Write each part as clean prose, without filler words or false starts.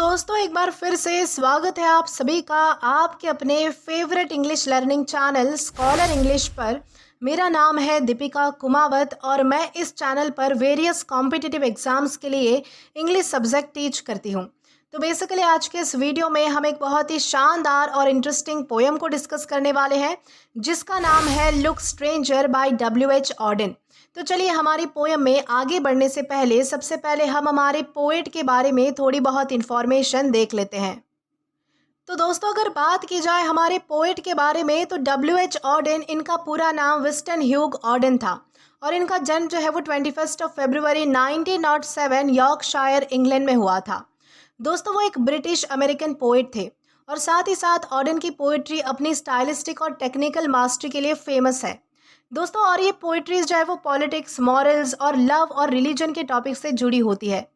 दोस्तों एक बार फिर से स्वागत है आप सभी का आपके अपने favourite English learning channel scholar English पर। मेरा नाम है दीपिका कुमावत और मैं इस चैनल पर वेरियस कॉम्पिटिटिव एग्जाम्स के लिए इंग्लिश सब्जेक्ट टीच करती हूँ। तो बेसिकली आज के इस वीडियो में हम एक बहुत ही शानदार और इंटरेस्टिंग पोएम को डिस्कस करने वाले हैं जिसका नाम है look stranger bye W.H. Odean. तो चलिए हमारी पोएम में आगे बढ़ने से पहले सबसे पहले हम हमारे पोएट के बारे में थोड़ी बहुत इन्फॉर्मेशन देख लेते हैं। तो दोस्तों अगर बात की जाए हमारे पोएट के बारे में तो W.H. ऑडेन, इनका पूरा नाम विंस्टन ह्यूग ऑडेन था और इनका जन्म जो है वो 21 फरवरी 1907 यॉर्कशायर इंग्लैंड में हुआ था। दोस्तों वो एक ब्रिटिश अमेरिकन पोएट थे और साथ ही साथ ऑडेन की पोएट्री अपनी स्टाइलिस्टिक और टेक्निकल मास्टरी के लिए फेमस है दोस्तों। और ये पोइट्रीज जो है वो पॉलिटिक्स, मॉरल्स और लव और रिलीजन के टॉपिक से जुड़ी होती है।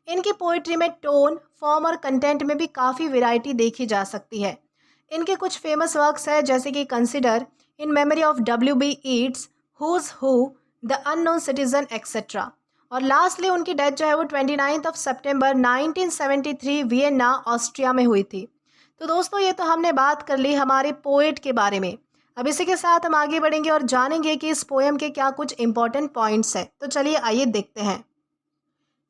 इनकी पोइट्री में टोन, फॉर्म और कंटेंट में भी काफ़ी वैरायटी देखी जा सकती है। इनके कुछ फेमस वर्क्स है जैसे कि consider, in memory of W.B. Yeats, who's who, the unknown citizen etcetera. और लास्टली उनकी डेथ जो है वो 29 सितंबर 1973 वियना ऑस्ट्रिया में हुई थी। तो दोस्तों ये तो हमने बात कर ली हमारे पोएट के बारे में। अब इसी के साथ हम आगे बढ़ेंगे और जानेंगे कि इस पोएम के क्या कुछ इंपॉर्टेंट पॉइंट्स हैं। तो चलिए आइए देखते हैं।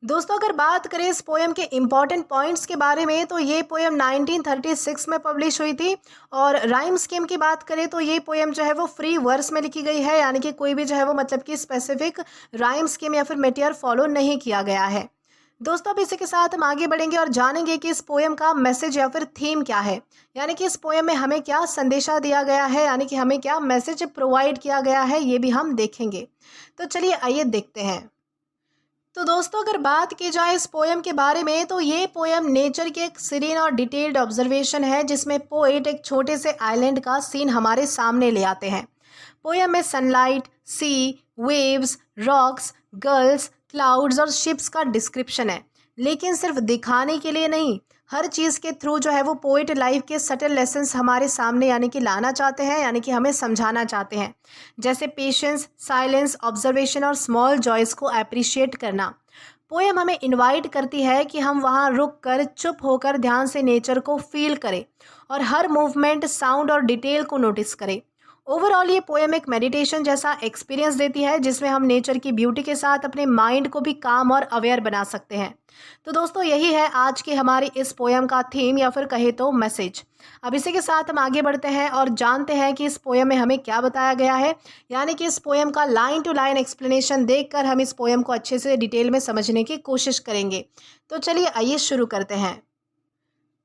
दोस्तों अगर बात करें इस पोएम के इंपॉर्टेंट पॉइंट्स के बारे में तो ये पोएम 1936 में पब्लिश हुई थी। और राइम स्कीम की बात करें तो ये पोएम जो है वो फ्री वर्स में लिखी गई है, यानी कि कोई भी जो है वो मतलब कि स्पेसिफिक राइम स्कीम या फिर मेटियर फॉलो नहीं किया गया है। दोस्तों अब इसी के साथ हम आगे बढ़ेंगे और जानेंगे कि इस पोएम का मैसेज या फिर थीम क्या है, यानी कि इस पोएम में हमें क्या संदेशा दिया गया है, यानी कि हमें क्या मैसेज प्रोवाइड किया गया है, ये भी हम देखेंगे। तो चलिए आइए देखते हैं। तो दोस्तों अगर बात की जाए इस पोएम के बारे में तो ये पोएम नेचर के एक सीरीन और डिटेल्ड ऑब्जर्वेशन है जिसमें पोएट एक छोटे से आइलैंड का सीन हमारे सामने ले आते हैं। पोएम में सनलाइट, सी, वेव्स, रॉक्स, गर्ल्स, क्लाउड्स और शिप्स का डिस्क्रिप्शन है, लेकिन सिर्फ दिखाने के लिए नहीं, हर चीज़ के थ्रू जो है वो पोएट लाइफ के सटल लेसन्स हमारे सामने यानी कि लाना चाहते हैं, यानी कि हमें समझाना चाहते हैं, जैसे पेशेंस, साइलेंस, ऑब्जर्वेशन और स्मॉल जॉयस को अप्रिशिएट करना। पोएम हमें इनवाइट करती है कि हम वहाँ रुक कर चुप होकर ध्यान से नेचर को फील करें और हर मूवमेंट, साउंड और डिटेल को नोटिस करें। ओवरऑल ये पोएम एक मेडिटेशन जैसा एक्सपीरियंस देती है जिसमें हम नेचर की ब्यूटी के साथ अपने माइंड को भी काम और अवेयर बना सकते हैं। तो दोस्तों यही है आज की हमारी इस पोएम का थीम या फिर कहे तो मैसेज। अब इसी के साथ हम आगे बढ़ते हैं और जानते हैं कि इस पोएम में हमें क्या बताया गया है, यानी कि इस पोएम का लाइन टू लाइन एक्सप्लेनेशन देखकर हम इस पोएम को अच्छे से डिटेल में समझने की कोशिश करेंगे। तो चलिए आइए शुरू करते हैं।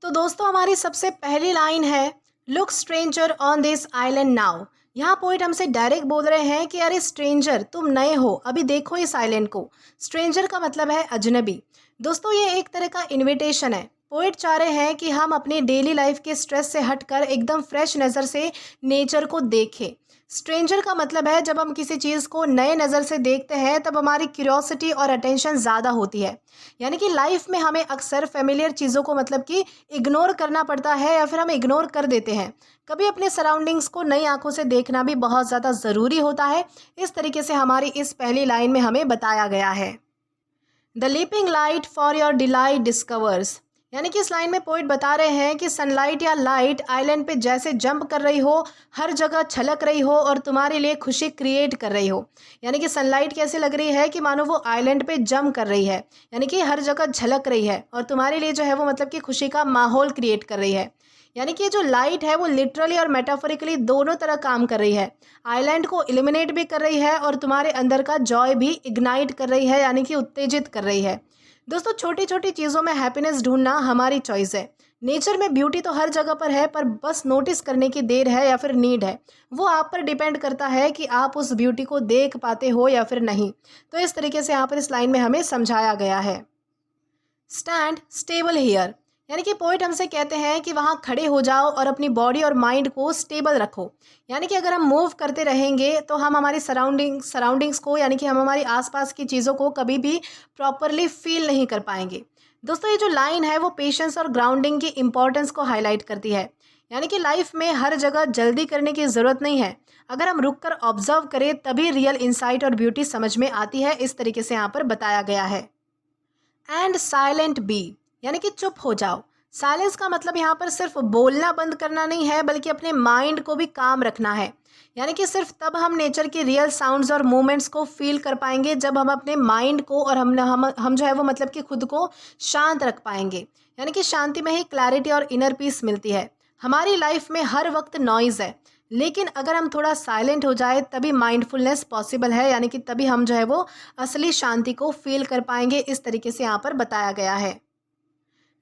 तो दोस्तों हमारी सबसे पहली लाइन है look stranger on this island now. यहाँ पोइट हमसे डायरेक्ट बोल रहे हैं कि अरे स्ट्रेंजर, तुम नए हो, अभी देखो इस आइलैंड को। स्ट्रेंजर का मतलब है अजनबी। दोस्तों ये एक तरह का इनविटेशन है। पोइट चाह रहे हैं कि हम अपनी डेली लाइफ के स्ट्रेस से हटकर एकदम फ्रेश नज़र से नेचर को देखें। स्ट्रेंजर का मतलब है जब हम किसी चीज़ को नए नज़र से देखते हैं तब हमारी क्यूरियोसिटी और अटेंशन ज़्यादा होती है, यानी कि लाइफ में हमें अक्सर फेमिलियर चीज़ों को मतलब कि इग्नोर करना पड़ता है या फिर हम इग्नोर कर देते हैं। कभी अपने सराउंडिंग्स को नई आंखों से देखना भी बहुत ज़्यादा ज़रूरी होता है। इस तरीके से हमारी इस पहली लाइन में हमें बताया गया है। The leaping light for your delight discovers, यानी कि इस लाइन में पोइट बता रहे हैं कि सनलाइट या लाइट आइलैंड पे जैसे जंप कर रही हो, हर जगह छलक रही हो और तुम्हारे लिए खुशी क्रिएट कर रही हो। यानी कि सनलाइट कैसे लग रही है कि मानो वो आइलैंड पे जंप कर रही है, यानी कि हर जगह झलक रही है और तुम्हारे लिए जो है वो मतलब कि खुशी का माहौल क्रिएट कर रही है। यानी कि जो लाइट है वो लिटरली और मेटाफोरिकली दोनों तरह काम कर रही है। आइलैंड को इल्यूमिनेट भी कर रही है और तुम्हारे अंदर का जॉय भी इग्नाइट कर रही है, यानी कि उत्तेजित कर रही है। दोस्तों छोटी छोटी चीज़ों में हैप्पीनेस ढूंढना हमारी चॉइस है। नेचर में ब्यूटी तो हर जगह पर है, पर बस नोटिस करने की देर है या फिर नीड है, वो आप पर डिपेंड करता है कि आप उस ब्यूटी को देख पाते हो या फिर नहीं। तो इस तरीके से यहाँ पर इस लाइन में हमें समझाया गया है। स्टैंड स्टेबल हियर, यानी कि पोइट हमसे कहते हैं कि वहाँ खड़े हो जाओ और अपनी बॉडी और माइंड को स्टेबल रखो। यानी कि अगर हम मूव करते रहेंगे तो हम हमारी सराउंडिंग्स को, यानी कि हम हमारी आसपास की चीज़ों को कभी भी प्रॉपरली फील नहीं कर पाएंगे। दोस्तों ये जो लाइन है वो पेशेंस और ग्राउंडिंग की इम्पोर्टेंस को हाईलाइट करती है। यानी कि लाइफ में हर जगह जल्दी करने की ज़रूरत नहीं है, अगर हम रुक कर ऑब्जर्व करें तभी रियल इंसाइट और ब्यूटी समझ में आती है। इस तरीके से यहाँ पर बताया गया है। एंड साइलेंट बी, यानी कि चुप हो जाओ। साइलेंस का मतलब यहाँ पर सिर्फ बोलना बंद करना नहीं है, बल्कि अपने माइंड को भी काम रखना है। यानी कि सिर्फ तब हम नेचर की रियल साउंड्स और मूवमेंट्स को फील कर पाएंगे जब हम अपने माइंड को और हम जो है वो मतलब कि खुद को शांत रख पाएंगे। यानी कि शांति में ही क्लैरिटी और इनर पीस मिलती है। हमारी लाइफ में हर वक्त नॉइज़ है, लेकिन अगर हम थोड़ा साइलेंट हो जाए तभी माइंडफुलनेस पॉसिबल है। यानी कि तभी हम जो है वो असली शांति को फील कर पाएंगे। इस तरीके से यहाँ पर बताया गया है।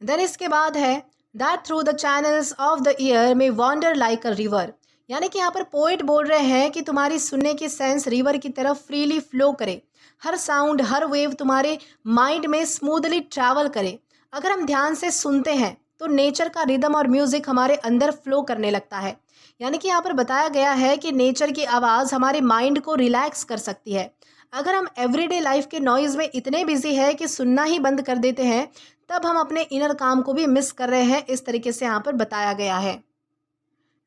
देन इसके बाद है that through the channels of the year में वॉन्डर लाइक अ रिवर। यानी कि यहाँ पर पोइट बोल रहे हैं कि तुम्हारी सुनने की सेंस रिवर की तरफ फ्रीली फ्लो करे। हर साउंड, हर वेव तुम्हारे माइंड में स्मूथली ट्रैवल करे। अगर हम ध्यान से सुनते हैं तो नेचर का रिदम और म्यूजिक हमारे अंदर फ्लो करने लगता है। यानी कि यहाँ पर बताया गया है कि नेचर की आवाज़ हमारे माइंड को रिलैक्स कर सकती है। अगर हम एवरीडे लाइफ के नॉइज़ में इतने बिजी है कि सुनना ही बंद कर देते हैं, तब हम अपने इनर काम को भी मिस कर रहे हैं। इस तरीके से यहाँ पर बताया गया है।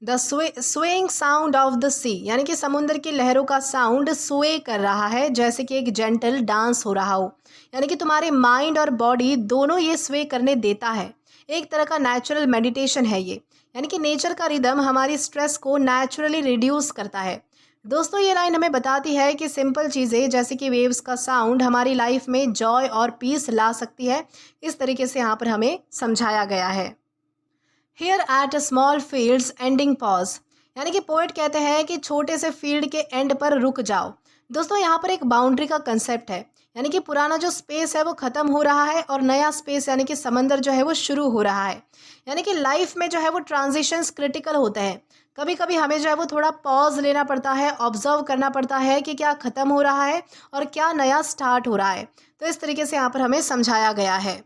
The swaying sound of the sea, यानी कि समुद्र की लहरों का साउंड स्वे कर रहा है, जैसे कि एक जेंटल डांस हो रहा हो। यानी कि तुम्हारे माइंड और बॉडी दोनों ये स्वे करने देता है। एक तरह का नेचुरल मेडिटेशन है ये। यानी कि नेचर का रिदम हमारी स्ट्रेस को नेचुरली रिड्यूस करता है। दोस्तों, ये लाइन हमें बताती है कि सिंपल चीज़ें जैसे कि वेव्स का साउंड हमारी लाइफ में जॉय और पीस ला सकती है। इस तरीके से यहाँ पर हमें समझाया गया है। Here eight small fields ending pause, यानी कि पोएट कहते हैं कि छोटे से फील्ड के एंड पर रुक जाओ। दोस्तों, यहाँ पर एक बाउंड्री का कंसेप्ट है। यानी कि पुराना जो स्पेस है वो ख़त्म हो रहा है और नया स्पेस यानी कि समंदर जो है वो शुरू हो रहा है। यानी कि लाइफ में जो है वो ट्रांजिशंस क्रिटिकल होते हैं। कभी कभी हमें जो है वो थोड़ा पॉज लेना पड़ता है, ऑब्जर्व करना पड़ता है कि क्या ख़त्म हो रहा है और क्या नया स्टार्ट हो रहा है। तो इस तरीके से यहाँ पर हमें समझाया गया है।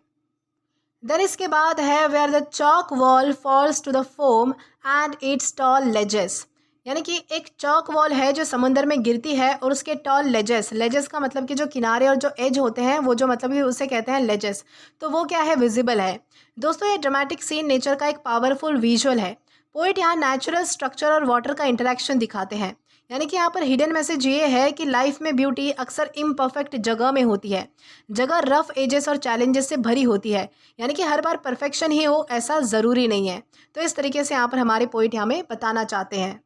देन इसके बाद है where the chalk wall falls to the foam and its tall ledges. यानी कि एक चॉक वॉल है जो समुंदर में गिरती है और उसके टॉल लेजेस, लेजेस का मतलब कि जो किनारे और जो एज होते हैं वो जो मतलब कि उसे कहते हैं लेजेस, तो वो क्या है, विजिबल है। दोस्तों, ये ड्रामेटिक सीन नेचर का एक पावरफुल विजुअल है। पोइट यहाँ नेचुरल स्ट्रक्चर और वाटर का इंटरेक्शन दिखाते हैं। यानी कि यहाँ पर हिडन मैसेज ये है कि लाइफ में ब्यूटी अक्सर इम्परफेक्ट जगह में होती है। जगह रफ एजेस और चैलेंजेस से भरी होती है। यानी कि हर बार परफेक्शन ही हो ऐसा ज़रूरी नहीं है। तो इस तरीके से यहाँ पर हमारे पोइट हमें बताना चाहते हैं।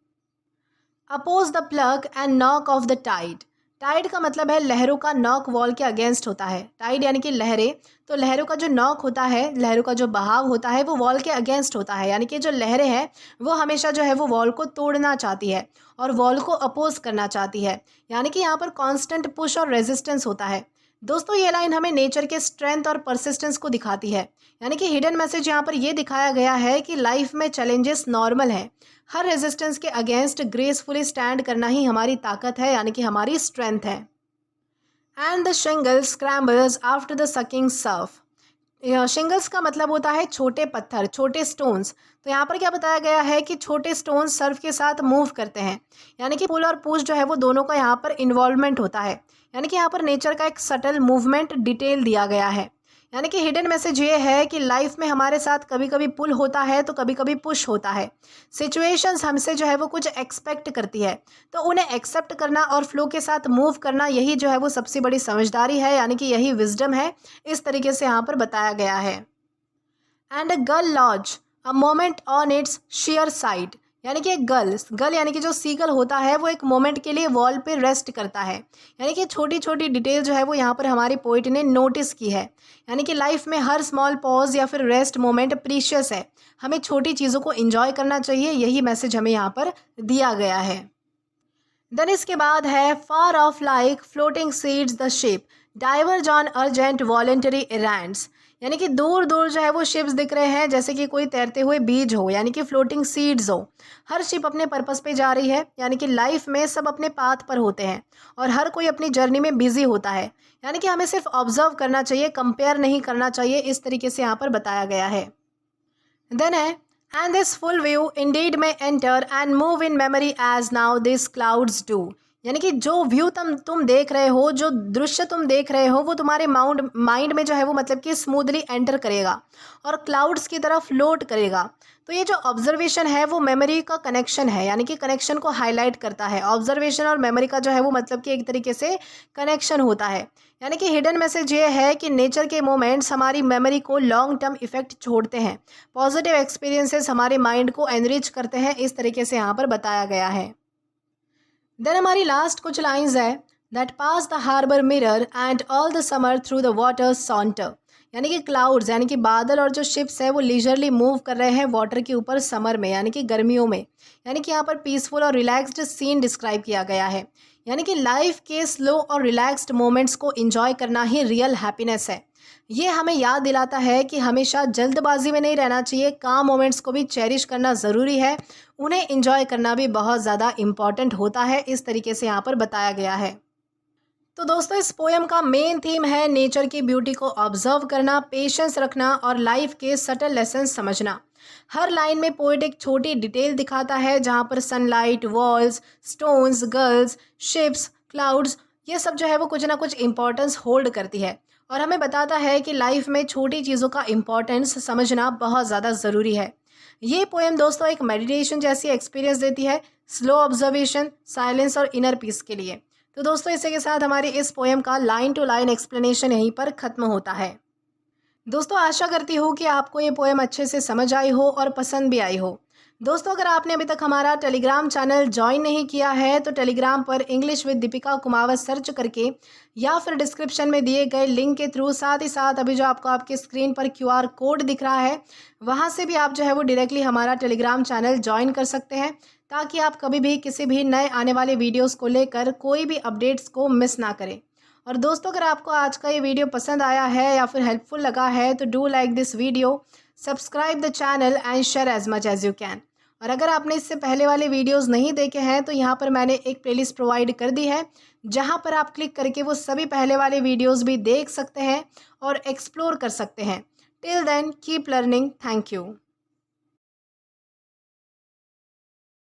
Oppose the plug and knock of the tide. Tide का मतलब है लहरों का नॉक वॉल के अगेंस्ट होता है। टाइड यानी कि लहरें, तो लहरों का जो नॉक होता है, लहरों का जो बहाव होता है वो वॉल के अगेंस्ट होता है। यानी कि जो लहरें हैं वो हमेशा जो है वो वॉल को तोड़ना चाहती है और वॉल को अपोज करना चाहती है। यानी कि यहाँ पर कांस्टेंट पुश और रेजिस्टेंस होता है। दोस्तों, ये लाइन हमें नेचर के स्ट्रेंथ और परसिस्टेंस को दिखाती है। यानी कि हिडन मैसेज यहाँ पर ये दिखाया गया है कि लाइफ में चैलेंजेस नॉर्मल है। हर रेजिस्टेंस के अगेंस्ट ग्रेसफुली स्टैंड करना ही हमारी ताकत है, यानी कि हमारी स्ट्रेंथ है। And the shingle scrambles after the sucking surf. Shingles का मतलब होता है छोटे पत्थर, छोटे स्टोन्स। तो यहाँ पर क्या बताया गया है कि छोटे स्टोन्स सर्फ के साथ मूव करते हैं। यानी कि पुल और पुश जो है वो दोनों का यहाँ पर इन्वॉल्वमेंट होता है। यानी कि यहाँ पर नेचर का एक सटल मूवमेंट डिटेल दिया गया है। यानी कि हिडन मैसेज ये है कि लाइफ में हमारे साथ कभी कभी पुल होता है तो कभी कभी पुश होता है। सिचुएशंस हमसे जो है वो कुछ एक्सपेक्ट करती है, तो उन्हें एक्सेप्ट करना और फ्लो के साथ मूव करना, यही जो है वो सबसे बड़ी समझदारी है। यानी कि यही विजडम है। इस तरीके से यहाँ पर बताया गया है। And a girl lodges a moment on its sheer side. यानी कि एक गल यानी कि जो सीगल होता है वो एक मोमेंट के लिए वॉल पे रेस्ट करता है। यानी कि छोटी छोटी डिटेल जो है वो यहाँ पर हमारी पोइट ने नोटिस की है। यानी कि लाइफ में हर स्मॉल पॉज या फिर रेस्ट मोमेंट प्रीशियस है। हमें छोटी चीज़ों को एंजॉय करना चाहिए, यही मैसेज हमें यहाँ पर दिया गया है। देन इसके बाद है far off like floating seeds the ship diverge on urgent voluntary errands. यानी कि दूर दूर जो है वो शिप्स दिख रहे हैं, जैसे कि कोई तैरते हुए बीज हो, यानी कि फ्लोटिंग सीड्स हो। हर शिप अपने पर्पस पे जा रही है। यानी कि लाइफ में सब अपने पाथ पर होते हैं और हर कोई अपनी जर्नी में बिजी होता है। यानी कि हमें सिर्फ ऑब्जर्व करना चाहिए, कंपेयर नहीं करना चाहिए। इस तरीके से यहाँ पर बताया गया है। देन है and this full view indeed में enter and move in memory as now this clouds do. यानी कि जो व्यू तुम देख रहे हो, जो दृश्य तुम देख रहे हो, वो तुम्हारे माइंड में जो है वो मतलब कि स्मूथली एंटर करेगा और क्लाउड्स की तरफ फ्लोट करेगा। तो ये जो ऑब्जर्वेशन है वो मेमोरी का कनेक्शन है, यानी कि कनेक्शन को हाईलाइट करता है। ऑब्जर्वेशन और मेमोरी का जो है वो मतलब कि एक तरीके से कनेक्शन होता है। यानी कि हिडन मैसेज ये है कि नेचर के मोमेंट्स हमारी मेमोरी को लॉन्ग टर्म इफेक्ट छोड़ते हैं। पॉजिटिव एक्सपीरियंसेस हमारे माइंड को एनरिच करते हैं, इस तरीके से यहाँ पर बताया गया है। देन हमारी लास्ट कुछ लाइंस है, that pass the harbour mirror and all the summer through the water saunter. यानी कि क्लाउड्स यानी कि बादल और जो शिप्स है वो लीजरली मूव कर रहे हैं वाटर के ऊपर समर में, यानी कि गर्मियों में। यानी कि यहाँ पर पीसफुल और रिलैक्स्ड सीन डिस्क्राइब किया गया है। यानी कि लाइफ के स्लो और रिलैक्स्ड मोमेंट्स को एंजॉय करना ही रियल हैप्पीनेस है। ये हमें याद दिलाता है कि हमेशा जल्दबाजी में नहीं रहना चाहिए, काम मोमेंट्स को भी चेरिश करना ज़रूरी है, उन्हें एंजॉय करना भी बहुत ज़्यादा इम्पॉर्टेंट होता है, इस तरीके से यहाँ पर बताया गया है। तो दोस्तों इस पोएम का मेन थीम है नेचर की ब्यूटी को ऑब्जर्व करना, पेशेंस रखना और लाइफ के सटल लेसन समझना। हर लाइन में पोएट एक छोटी डिटेल दिखाता है, जहाँ पर sunlight, walls, stones, girls, ships, clouds, ये सब जो है वो कुछ ना कुछ इम्पोर्टेंस होल्ड करती है और हमें बताता है कि लाइफ में छोटी चीज़ों का इम्पोर्टेंस समझना बहुत ज़्यादा ज़रूरी है। ये पोएम दोस्तों एक मेडिटेशन जैसी एक्सपीरियंस देती है, स्लो ऑब्जर्वेशन, साइलेंस और इनर पीस के लिए। तो दोस्तों इसी के साथ हमारी इस पोएम का लाइन टू लाइन एक्सप्लेनेशन यहीं पर ख़त्म होता है। दोस्तों आशा करती हूँ कि आपको ये पोएम अच्छे से समझ आई हो और पसंद भी आई हो। दोस्तों अगर आपने अभी तक हमारा टेलीग्राम चैनल ज्वाइन नहीं किया है तो टेलीग्राम पर English with Deepika Kumawat search करके या फिर डिस्क्रिप्शन में दिए गए लिंक के थ्रू, साथ ही साथ अभी जो आपको आपके स्क्रीन पर QR कोड दिख रहा है वहाँ से भी आप जो है वो डायरेक्टली हमारा टेलीग्राम चैनल ज्वाइन कर सकते हैं, ताकि आप कभी भी किसी भी नए आने वाले वीडियोज़ को लेकर कोई भी अपडेट्स को मिस ना करें। और दोस्तों अगर आपको आज का ये वीडियो पसंद आया है या फिर हेल्पफुल लगा है तो do like this video, subscribe the channel and share as much as you can. और अगर आपने इससे पहले वाले वीडियोस नहीं देखे हैं तो यहाँ पर मैंने एक प्लेलिस्ट प्रोवाइड कर दी है, जहाँ पर आप क्लिक करके वो सभी पहले वाले वीडियोस भी देख सकते हैं और एक्सप्लोर कर सकते हैं। Till then keep learning. Thank you.